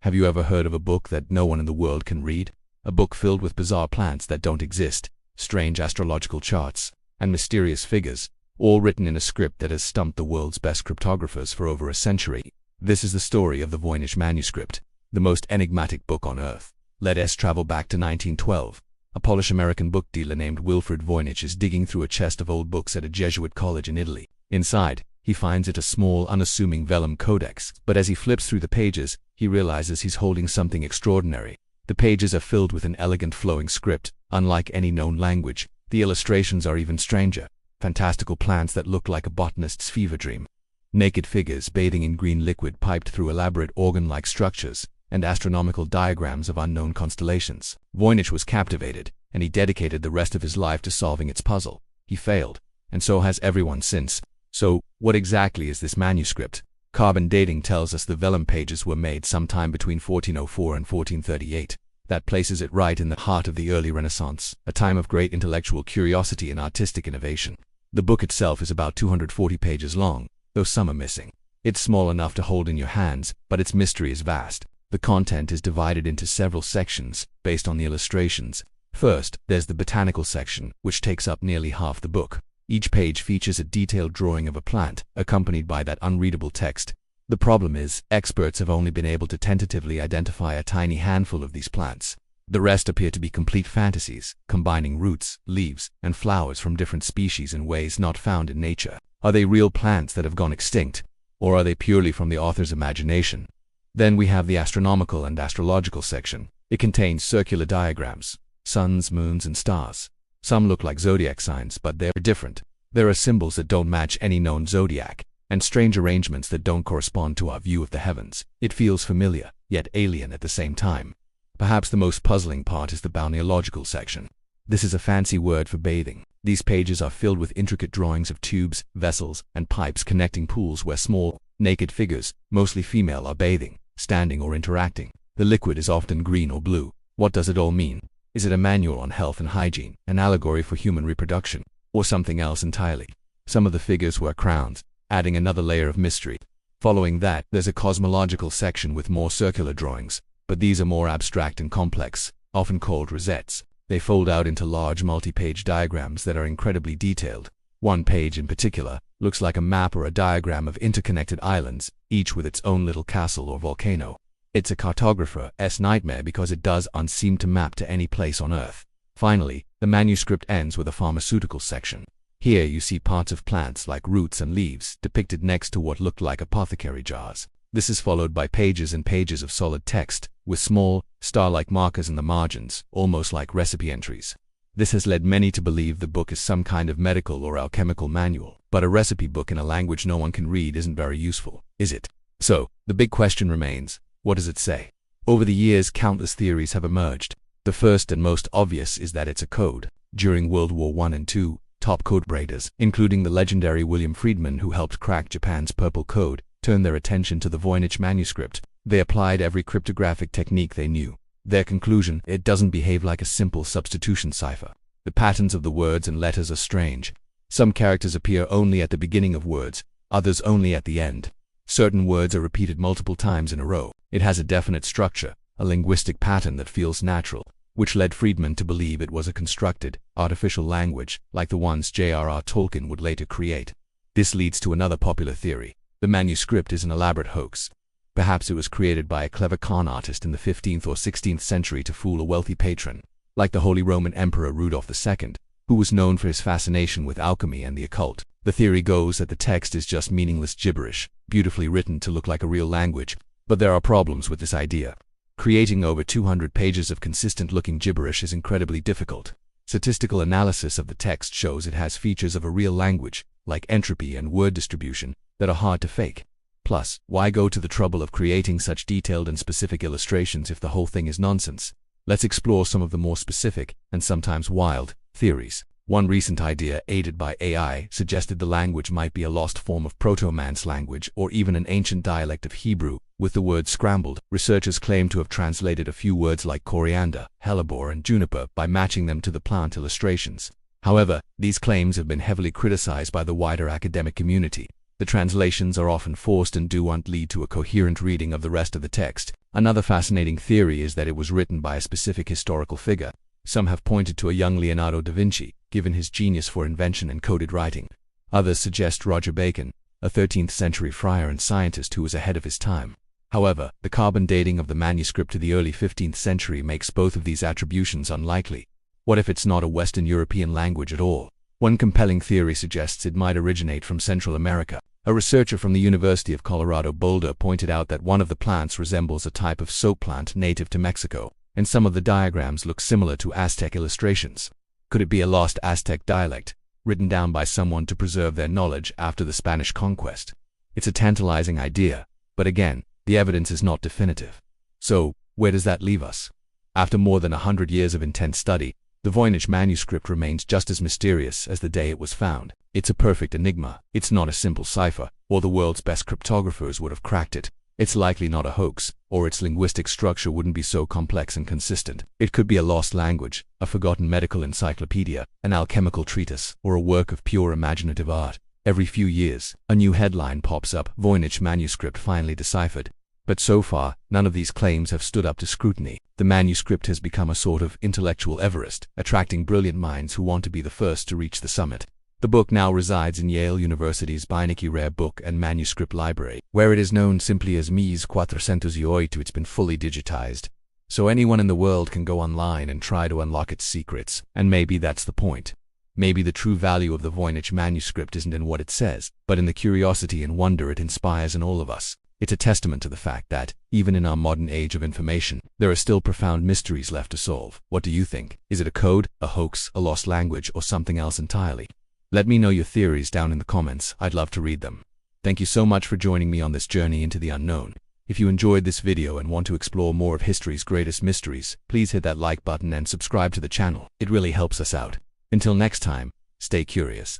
Have you ever heard of a book that no one in the world can read? A book filled with bizarre plants that don't exist, strange astrological charts, and mysterious figures, all written in a script that has stumped the world's best cryptographers for over a century. This is the story of the Voynich manuscript, the most enigmatic book on Earth. Let us travel back to 1912. A Polish-American book dealer named Wilfred Voynich is digging through a chest of old books at a Jesuit college in Italy. Inside, he finds it a small, unassuming vellum codex, but as he flips through the pages, he realizes he's holding something extraordinary. The pages are filled with an elegant flowing script, unlike any known language. The illustrations are even stranger, fantastical plants that look like a botanist's fever dream. Naked figures bathing in green liquid piped through elaborate organ-like structures, and astronomical diagrams of unknown constellations. Voynich was captivated, and he dedicated the rest of his life to solving its puzzle. He failed, and so has everyone since. So, what exactly is this manuscript? Carbon dating tells us the vellum pages were made sometime between 1404 and 1438. That places it right in the heart of the early Renaissance, a time of great intellectual curiosity and artistic innovation. The book itself is about 240 pages long, though some are missing. It's small enough to hold in your hands, but its mystery is vast. The content is divided into several sections, based on the illustrations. First, there's the botanical section, which takes up nearly half the book. Each page features a detailed drawing of a plant, accompanied by that unreadable text. The problem is, experts have only been able to tentatively identify a tiny handful of these plants. The rest appear to be complete fantasies, combining roots, leaves, and flowers from different species in ways not found in nature. Are they real plants that have gone extinct, or are they purely from the author's imagination? Then we have the astronomical and astrological section. It contains circular diagrams, suns, moons, and stars. Some look like zodiac signs, but they're different. There are symbols that don't match any known zodiac, and strange arrangements that don't correspond to our view of the heavens. It feels familiar, yet alien at the same time. Perhaps the most puzzling part is the balneological section. This is a fancy word for bathing. These pages are filled with intricate drawings of tubes, vessels, and pipes connecting pools where small, naked figures, mostly female, are bathing, standing, or interacting. The liquid is often green or blue. What does it all mean? Is it a manual on health and hygiene, an allegory for human reproduction, or something else entirely? Some of the figures wear crowns, adding another layer of mystery. Following that, there's a cosmological section with more circular drawings, but these are more abstract and complex, often called rosettes. They fold out into large multi-page diagrams that are incredibly detailed. One page in particular looks like a map or a diagram of interconnected islands, each with its own little castle or volcano. It's a cartographer's nightmare because it doesn't seem to map to any place on Earth. Finally, the manuscript ends with a pharmaceutical section. Here you see parts of plants like roots and leaves depicted next to what looked like apothecary jars. This is followed by pages and pages of solid text, with small, star-like markers in the margins, almost like recipe entries. This has led many to believe the book is some kind of medical or alchemical manual, but a recipe book in a language no one can read isn't very useful, is it? So, the big question remains, what does it say? Over the years, countless theories have emerged. The first and most obvious is that it's a code. During World War I and II, top code breakers, including the legendary William Friedman who helped crack Japan's Purple Code, turned their attention to the Voynich manuscript. They applied every cryptographic technique they knew. Their conclusion: it doesn't behave like a simple substitution cipher. The patterns of the words and letters are strange. Some characters appear only at the beginning of words, others only at the end. Certain words are repeated multiple times in a row. It has a definite structure, a linguistic pattern that feels natural, which led Friedman to believe it was a constructed, artificial language, like the ones J.R.R. Tolkien would later create. This leads to another popular theory. The manuscript is an elaborate hoax. Perhaps it was created by a clever con artist in the 15th or 16th century to fool a wealthy patron, like the Holy Roman Emperor Rudolf II, who was known for his fascination with alchemy and the occult. The theory goes that the text is just meaningless gibberish, beautifully written to look like a real language, but there are problems with this idea. Creating over 200 pages of consistent-looking gibberish is incredibly difficult. Statistical analysis of the text shows it has features of a real language, like entropy and word distribution, that are hard to fake. Plus, why go to the trouble of creating such detailed and specific illustrations if the whole thing is nonsense? Let's explore some of the more specific, and sometimes wild, theories. One recent idea, aided by AI, suggested the language might be a lost form of Proto-Man's language or even an ancient dialect of Hebrew, with the word scrambled. Researchers claim to have translated a few words like coriander, hellebore, and juniper by matching them to the plant illustrations. However, these claims have been heavily criticized by the wider academic community. The translations are often forced and don't lead to a coherent reading of the rest of the text. Another fascinating theory is that it was written by a specific historical figure. Some have pointed to a young Leonardo da Vinci, given his genius for invention and coded writing. Others suggest Roger Bacon, a 13th century friar and scientist who was ahead of his time. However, the carbon dating of the manuscript to the early 15th century makes both of these attributions unlikely. What if it's not a Western European language at all? One compelling theory suggests it might originate from Central America. A researcher from the University of Colorado Boulder pointed out that one of the plants resembles a type of soap plant native to Mexico, and some of the diagrams look similar to Aztec illustrations. Could it be a lost Aztec dialect, written down by someone to preserve their knowledge after the Spanish conquest? It's a tantalizing idea, but again, the evidence is not definitive. So, where does that leave us? After more than 100 years of intense study, the Voynich manuscript remains just as mysterious as the day it was found. It's a perfect enigma. It's not a simple cipher, or the world's best cryptographers would have cracked it. It's likely not a hoax, or its linguistic structure wouldn't be so complex and consistent. It could be a lost language, a forgotten medical encyclopedia, an alchemical treatise, or a work of pure imaginative art. Every few years, a new headline pops up, Voynich manuscript finally deciphered. But so far, none of these claims have stood up to scrutiny. The manuscript has become a sort of intellectual Everest, attracting brilliant minds who want to be the first to reach the summit. The book now resides in Yale University's Voynich Rare Book and Manuscript Library, where it is known simply as Mies 408. It's been fully digitized. So anyone in the world can go online and try to unlock its secrets, and maybe that's the point. Maybe the true value of the Voynich manuscript isn't in what it says, but in the curiosity and wonder it inspires in all of us. It's a testament to the fact that, even in our modern age of information, there are still profound mysteries left to solve. What do you think? Is it a code, a hoax, a lost language, or something else entirely? Let me know your theories down in the comments. I'd love to read them. Thank you so much for joining me on this journey into the unknown. If you enjoyed this video and want to explore more of history's greatest mysteries, please hit that like button and subscribe to the channel. It really helps us out. Until next time, stay curious.